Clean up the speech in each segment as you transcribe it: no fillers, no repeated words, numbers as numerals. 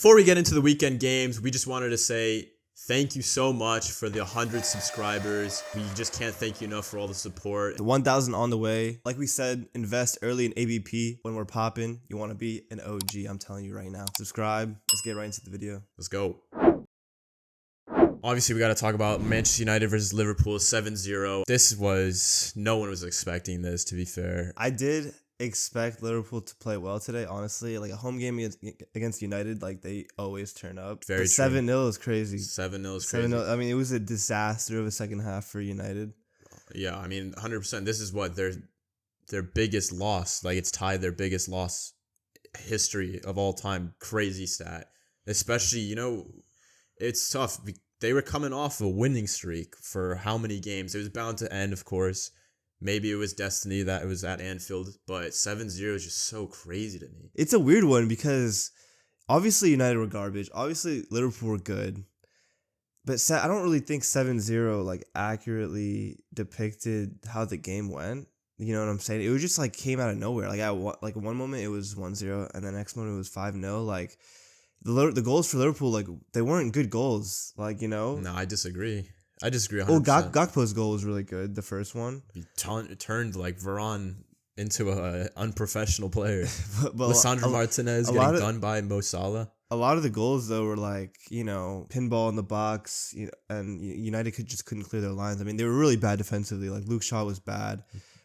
Before we get into the weekend games, we just wanted to say thank you so much for the 100 subscribers. We just can't thank you enough for all the support. The 1,000 on the way. Like we said, invest early in ABP when we're popping. You want to be an OG, I'm telling you right now. Subscribe. Let's get right into the video. Let's go. Obviously, we got to talk about Manchester United versus Liverpool 7-0. No one was expecting this, to be fair. I did expect Liverpool to play well today, honestly. Like a home game against United, like they always turn up. Very true. 7-0 is crazy. 7-0 is crazy. 7-0. I mean, it was a disaster of a second half for United. Yeah, I mean, 100%. This is what their biggest loss. Like, it's tied their biggest loss history of all time. Crazy stat. Especially, it's tough. They were coming off a winning streak for how many games? It was bound to end, of course. Maybe it was destiny that it was at Anfield, but 7-0 is just so crazy to me. It's a weird one because obviously United were garbage. Obviously Liverpool were good. But I don't really think 7-0 like accurately depicted how the game went. You know what I'm saying? It was just like came out of nowhere. Like one moment it was 1-0 and the next moment it was 5-0. Like the goals for Liverpool, like they weren't good goals. No, I disagree. 100%. Oh, Gakpo's goal was really good, the first one. He turned like Varane into an unprofessional player. but Lisandro Martinez getting done by Mo Salah. A lot of the goals, though, were like, pinball in the box, and United couldn't clear their lines. I mean, they were really bad defensively. Like, Luke Shaw was bad.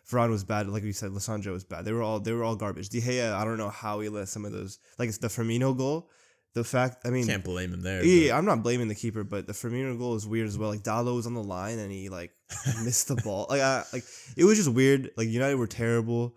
Varane was bad. Like we said, Lisandro was bad. They were all garbage. De Gea, I don't know how he let some of those, like it's the Firmino goal. The fact, I mean, can't blame him there. Yeah, I'm not blaming the keeper, but the Firmino goal is weird as well. Like Dalot was on the line and he like missed the ball. Like it was just weird. Like United were terrible.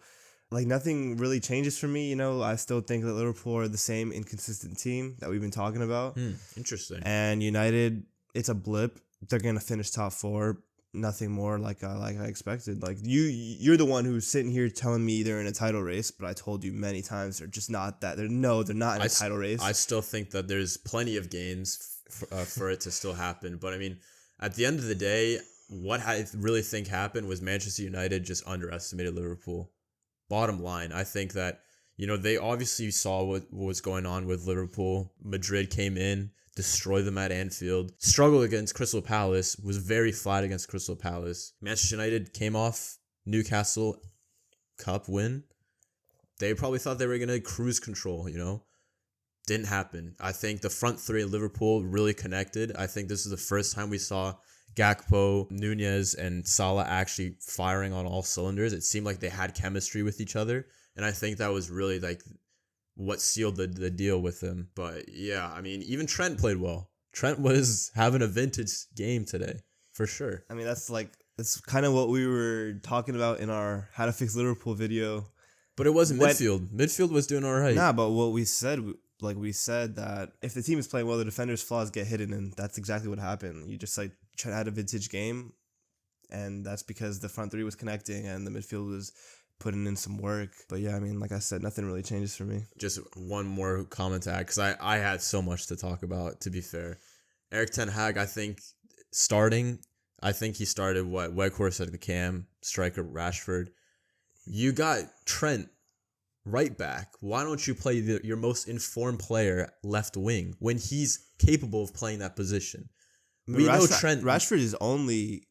Like nothing really changes for me. I still think that Liverpool are the same inconsistent team that we've been talking about. Interesting. And United, it's a blip. They're gonna finish top 4. Nothing more like I expected. Like you're the one who's sitting here telling me they're in a title race, but I told you many times they're just not that. They're not in a title race. I still think that there's plenty of games for it to still happen. But I mean, at the end of the day, what I really think happened was Manchester United just underestimated Liverpool. Bottom line, I think that they obviously saw what was going on with Liverpool. Madrid came in, destroy them at Anfield. Struggle against Crystal Palace, was very flat against Crystal Palace. Manchester United came off Newcastle Cup win. They probably thought they were going to cruise control, Didn't happen. I think the front three of Liverpool really connected. I think this is the first time we saw Gakpo, Nunez, and Salah actually firing on all cylinders. It seemed like they had chemistry with each other. And I think that was really like what sealed the deal with him. But yeah, I mean, even Trent played well. Trent was having a vintage game today, for sure. I mean, that's kind of what we were talking about in our How to Fix Liverpool video. But it wasn't midfield. Midfield was doing all right. Nah, but what we said, we said that if the team is playing well, the defender's flaws get hidden, and that's exactly what happened. You just try to have a vintage game, and that's because the front three was connecting and the midfield was putting in some work. But yeah, I mean, like I said, nothing really changes for me. Just one more comment to add, because I had so much to talk about, to be fair. Erik ten Hag, I think he started Weghorst at the cam, striker Rashford. You got Trent right back. Why don't you play your most informed player left wing when he's capable of playing that position? We know Trent. Rashford is only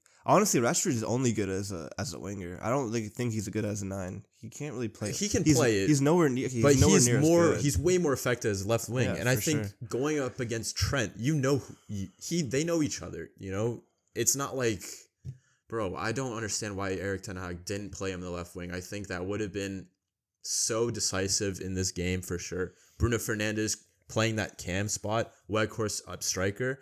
good as a winger. I don't think he's good as a 9. He can't really play. He can play it. He's nowhere near. He's way more effective as left wing. Yeah, and I think going up against Trent, they know each other. It's not like, bro. I don't understand why Erik ten Hag didn't play him in the left wing. I think that would have been so decisive in this game for sure. Bruno Fernandes playing that cam spot, Weghorst up striker.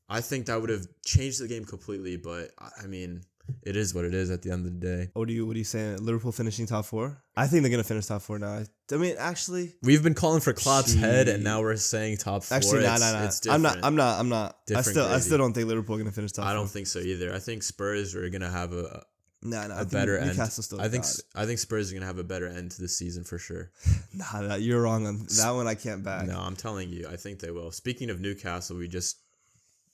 I think that would have changed the game completely, but I mean, it is what it is at the end of the day. What are you saying? Liverpool finishing top 4? I think they're gonna finish top 4 now. I mean, actually, we've been calling for Klopp's head, and now we're saying top 4. Actually, no. It's different. I'm not. I still don't think Liverpool are gonna finish top 4. I don't think so either. I think Spurs are gonna have a better end. Newcastle still. I think Spurs are gonna have a better end to the season for sure. Nah, you're wrong on that one. I can't back. No, I'm telling you, I think they will. Speaking of Newcastle, we just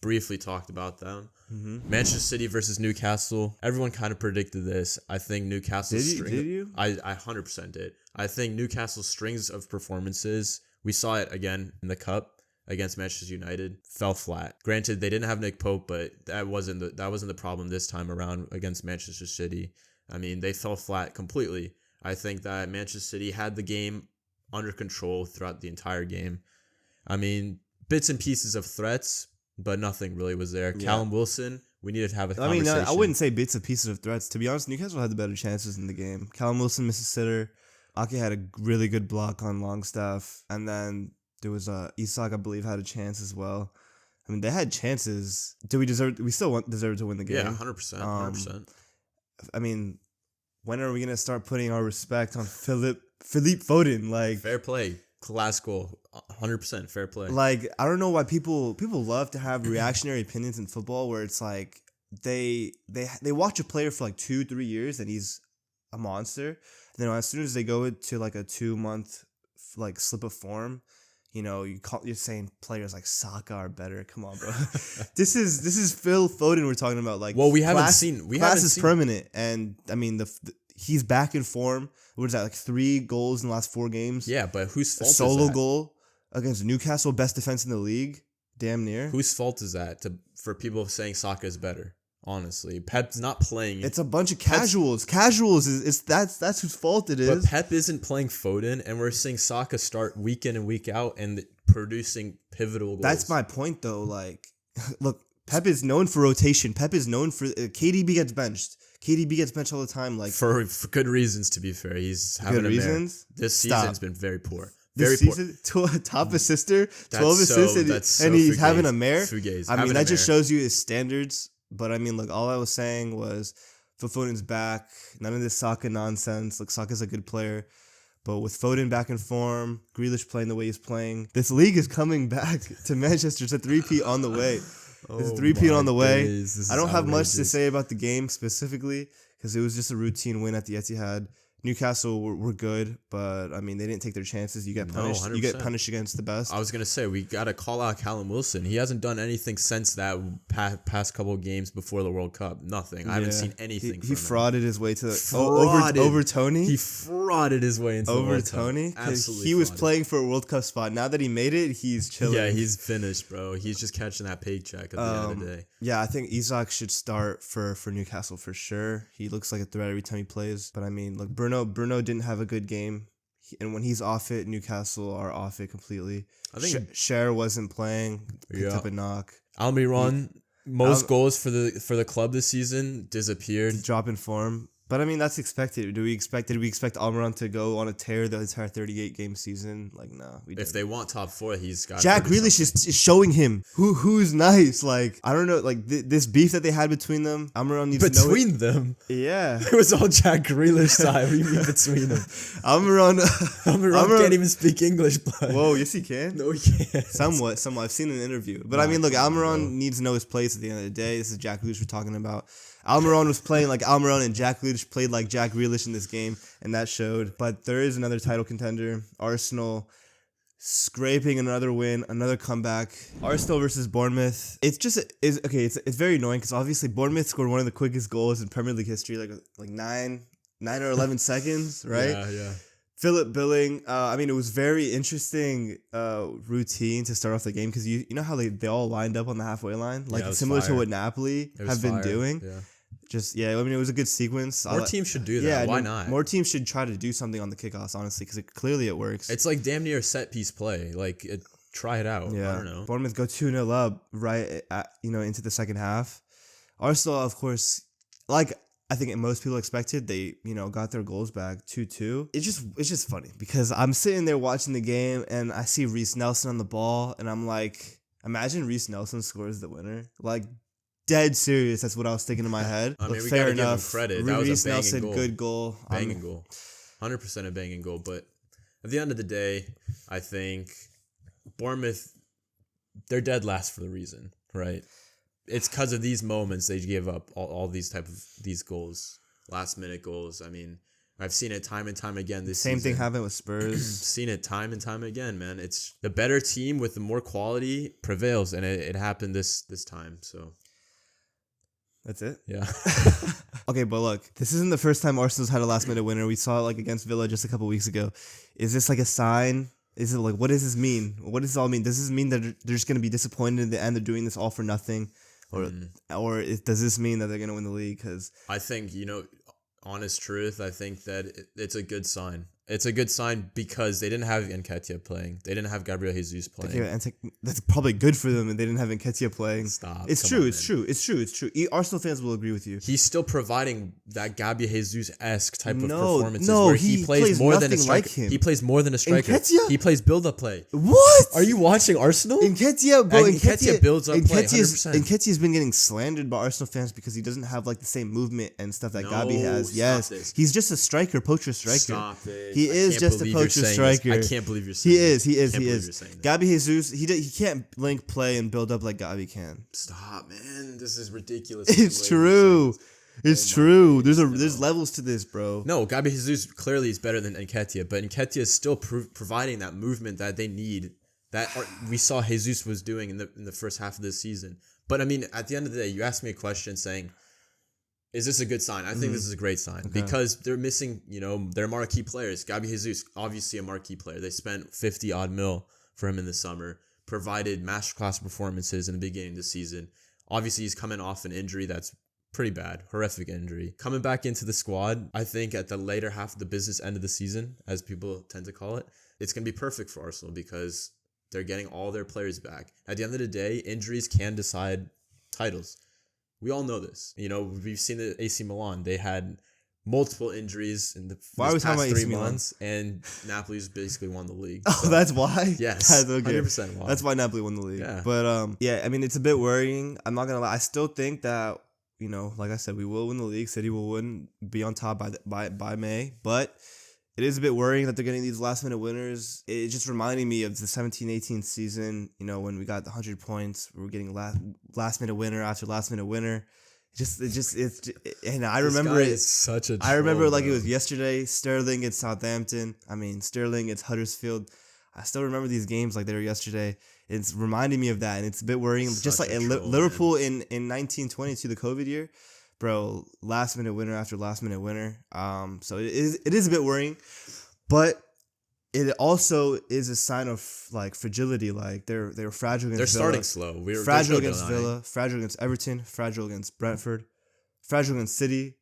briefly talked about them. Mm-hmm. Manchester City versus Newcastle. Everyone kind of predicted this. I think Newcastle's string. Did you? I 100% did. I think Newcastle's strings of performances. We saw it again in the cup. against Manchester United fell flat. Granted, they didn't have Nick Pope, but that wasn't the problem this time around against Manchester City. I mean, they fell flat completely. I think that Manchester City had the game under control throughout the entire game. I mean, bits and pieces of threats, but nothing really was there. Yeah. Callum Wilson, we needed to have a conversation. I mean, I wouldn't say bits and pieces of threats. To be honest, Newcastle had the better chances in the game. Callum Wilson missed a sitter. Ake had a really good block on Longstaff. And then there was Isak, I believe, had a chance as well. I mean, they had chances. We still deserve to win the game. Yeah, 100%. 100%. I mean, when are we going to start putting our respect on Philippe Foden? Like, fair play. Class goal. 100% fair play. Like, I don't know why people love to have reactionary opinions in football where it's like they watch a player for like 2-3 years and he's a monster. And then as soon as they go to like a 2-month like slip of form, you know, you're saying players like Saka are better. Come on, bro. This is Phil Foden we're talking about. Like, well, we haven't seen. Class is permanent, and I mean he's back in form. What is that? Like 3 goals in the last 4 games. Yeah, but whose fault is that? Solo goal against Newcastle, best defense in the league, damn near. Whose fault is that for people saying Saka is better? Honestly, Pep's not playing. It's a bunch of casuals. Casuals that's whose fault it is. But Pep isn't playing Foden, and we're seeing Saka start week in and week out and producing pivotal goals. That's my point, though. Like, look, Pep is known for rotation. Pep is known for KDB gets benched. KDB gets benched all the time. Like for good reasons, to be fair. He's having reasons. This season's been very poor. Very this season, top assister, 12 assists, and he's having a mare. I mean, that just shows you his standards. But I mean, look, all I was saying was Phil Foden's back. None of this Saka nonsense. Look, Saka's a good player. But with Foden back in form, Grealish playing the way he's playing, this league is coming back to Manchester. It's a 3-peat on the way. It's a 3-peat on the way. I don't have much to say about the game specifically because it was just a routine win at the Etihad. Newcastle were good, but I mean they didn't take their chances. You get punished. You get punished against the best. I was gonna say we gotta call out Callum Wilson. He hasn't done anything since that past couple of games before the World Cup. Nothing. I haven't seen anything. He frauded his way to over Tony. He frauded his way into over the World Tony. Cup. Absolutely. He was playing for a World Cup spot. Now that he made it, he's chilling. Yeah, he's finished, bro. He's just catching that paycheck at the end of the day. Yeah, I think Isak should start for Newcastle for sure. He looks like a threat every time he plays. But I mean, look, Bruno didn't have a good game, and when he's off it, Newcastle are off it completely. I think Cher wasn't playing, picked up a knock. Almiron, most goals for the club this season, disappeared. Drop in form. But I mean, that's expected. Did we expect Almiron to go on a tear the entire 38-game season? Like, no. If they want top 4, he's got. Jack Grealish is showing him who's nice. Like, I don't know. Like this beef that they had between them. Almiron needs to know between them. Yeah, it was all Jack Grealish side. What do you mean between them? Almiron can't even speak English. But whoa, yes he can. No, he can't. Somewhat. I've seen an interview, but I mean, look, Almiron needs to know his place at the end of the day. This is Jack Grealish we're talking about. Almiron was playing like Almiron, and Jack Grealish played like Jack Grealish in this game, and that showed. But there is another title contender, Arsenal, scraping another win, another comeback. Arsenal versus Bournemouth. It's very annoying because obviously Bournemouth scored one of the quickest goals in Premier League history, like 9 or 11 seconds, right? Yeah. Philip Billing. I mean, it was very interesting routine to start off the game because you know how they all lined up on the halfway line, like similar to what Napoli have been doing. Yeah. I mean, it was a good sequence. More teams should do that. Yeah, why not? More teams should try to do something on the kickoffs, honestly, because clearly it works. It's like damn near set piece play. Like, try it out. Yeah. I don't know. Bournemouth go 2-0 up into the second half. Arsenal, of course, like I think most people expected, they got their goals back 2-2. It's just funny because I'm sitting there watching the game and I see Reece Nelson on the ball and I'm like, imagine Reece Nelson scores the winner. Like, dead serious. That's what I was thinking in my head. I mean, we gotta give him credit. That was Reece a banging Nelson, goal. good goal. Banging goal. 100% a banging goal. But at the end of the day, I think Bournemouth, they're dead last for the reason, right? It's because of these moments they give up all these goals, last minute goals. I mean, I've seen it time and time again this season. Same thing happened with Spurs. Seen it time and time again, man. It's the better team with the more quality prevails, and it happened this time. So that's it. Yeah. Okay, but look, this isn't the first time Arsenal's had a last minute winner. We saw it like against Villa just a couple weeks ago. Is this like a sign Is it like, what does this mean? What does this all mean? Does this mean that they're just going to be disappointed in the end? They're doing this all for nothing? Does this mean that they're going to win the league? Because I think, honest truth, I think that it's a good sign. It's a good sign because they didn't have Nketiah playing. They didn't have Gabriel Jesus playing. that's probably good for them, and they didn't have Nketiah playing. Stop. It's true. It's true. Arsenal fans will agree with you. He's still providing that Gabriel Jesus-esque type of No, performances no, where he he plays plays more than a nothing striker. like him. He plays more than a striker. Nketiah? He plays build-up play. What? Are you watching Arsenal? Nketiah, bro. And Nketiah builds up play, 100%. Nketiah's been getting slandered by Arsenal fans because he doesn't have like the same movement and stuff that Gabi has. Yes, he's just a striker, poacher striker. Stop it. He is just a poacher striker. I can't believe you're saying this. He is. Gabi Jesus, he can't link play and build up like Gabi can. Stop, man. This is ridiculous. It's true. It's true. There's levels to this, bro. No, Gabi Jesus clearly is better than Nketiah, but Nketiah is still providing that movement that they need. We saw Jesus was doing in the first half of this season. But I mean, at the end of the day, you asked me a question saying, is this a good sign? I think this is a great sign because they're missing, their marquee players. Gabi Jesus, obviously a marquee player. They spent 50 odd mil for him in the summer, provided masterclass performances in the beginning of the season. Obviously, he's coming off an injury that's pretty bad, horrific injury. Coming back into the squad, I think at the later half of the business end of the season, as people tend to call it, it's going to be perfect for Arsenal because they're getting all their players back. At the end of the day, injuries can decide titles. We all know this. We've seen the AC Milan. They had multiple injuries in the past 3 months, and Napoli's basically won the league. Oh, that's why? Yes, that's okay. 100% why. That's why Napoli won the league. Yeah. But, I mean, it's a bit worrying. I'm not going to lie. I still think that, like I said, we will win the league. City will be on top by May. But it is a bit worrying that they're getting these last-minute winners. It's just reminding me of the 17-18 season, when we got the 100 points. We were getting last-minute winner after last-minute winner. And I remember it. Is such a I remember troll, like bro. It was yesterday. Sterling against Southampton. I mean, Sterling against Huddersfield. I still remember these games like they were yesterday. It's reminding me of that, and it's a bit worrying. Just like Liverpool in 1922, the COVID year, bro. Last minute winner after last minute winner. So it is a bit worrying, but it also is a sign of like fragility. Like they're fragile against. They're Villa, starting slow. Fragile against Villa, fragile against Everton, fragile against Brentford, fragile against City,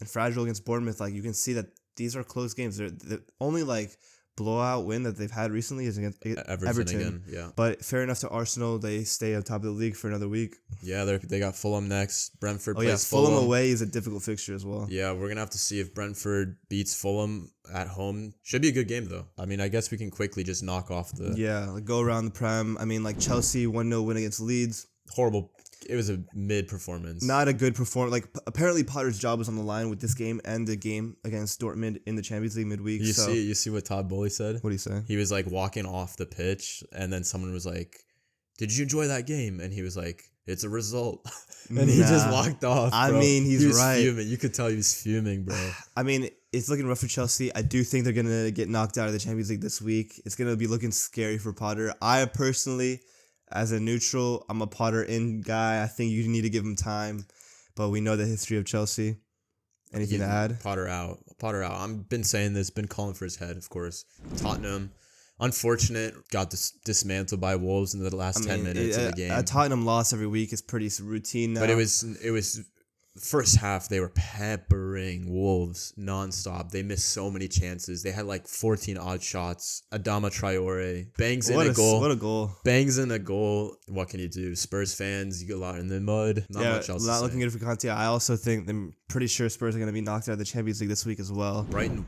and fragile against Bournemouth. Like you can see that these are close games. They're the only like blowout win that they've had recently is against Everton. Again, yeah. But fair enough to Arsenal, they stay on top of the league for another week. Yeah, they got Fulham next. Brentford Oh yeah, plays Fulham away is a difficult fixture as well. Yeah, we're gonna have to see if Brentford beats Fulham at home. Should be a good game though. I mean, I guess we can quickly just knock off the like go around the Prem. I mean, like Chelsea 1-0 win against Leeds. horrible. It was a mid performance. Not a good performance. Like apparently Potter's job was on the line with this game and the game against Dortmund in the Champions League midweek. You see what Todd Bowley said? What did he say? He was like walking off the pitch, and then someone was like, "Did you enjoy that game?" And he was like, "It's a result," and he just walked off. Bro. I mean, he was right. Fuming. You could tell he was fuming, bro. I mean, it's looking rough for Chelsea. I do think they're gonna get knocked out of the Champions League this week. It's gonna be looking scary for Potter. I personally, as a neutral, I'm a Potter in guy. I think you need to give him time, but we know the history of Chelsea. Anything to add? Potter out. Potter out. I've been saying this, been calling for his head, of course. Tottenham, unfortunate, got dismantled by Wolves in the last 10 minutes of the game. A Tottenham loss every week is pretty routine now. But it was first half, they were peppering Wolves nonstop. They missed so many chances. They had like 14 odd shots. Adama Traore bangs in a goal. What a goal. Bangs in a goal. What can you do? Spurs fans, you get a lot in the mud. Not much else not to looking say. good for Conte. I also think I'm pretty sure Spurs are going to be knocked out of the Champions League this week as well. Brighton,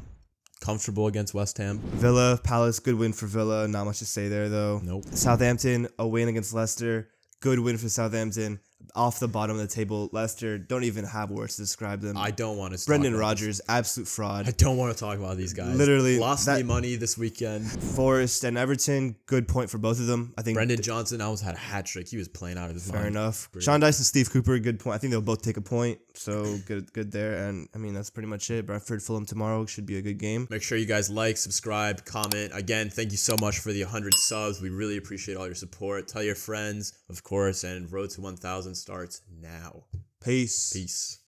comfortable against West Ham. Villa, Palace, good win for Villa. Not much to say there though. Nope. Southampton, a win against Leicester. Good win for Southampton. Off the bottom of the table, Leicester don't even have words to describe them. I don't want to. Brendan Rodgers, absolute fraud. I don't want to talk about these guys. Literally lost me money this weekend. Forest and Everton, good point for both of them. I think Brendan Johnson almost had a hat trick. He was playing out of his mind. Fair enough. Great. Sean Dice and Steve Cooper, good point. I think they'll both take a point. So good there. And I mean that's pretty much it. Brentford Fulham tomorrow should be a good game. Make sure you guys like, subscribe, comment. Again, thank you so much for the 100 subs. We really appreciate all your support. Tell your friends, of course, and road to 1,000 starts now. Peace. Peace.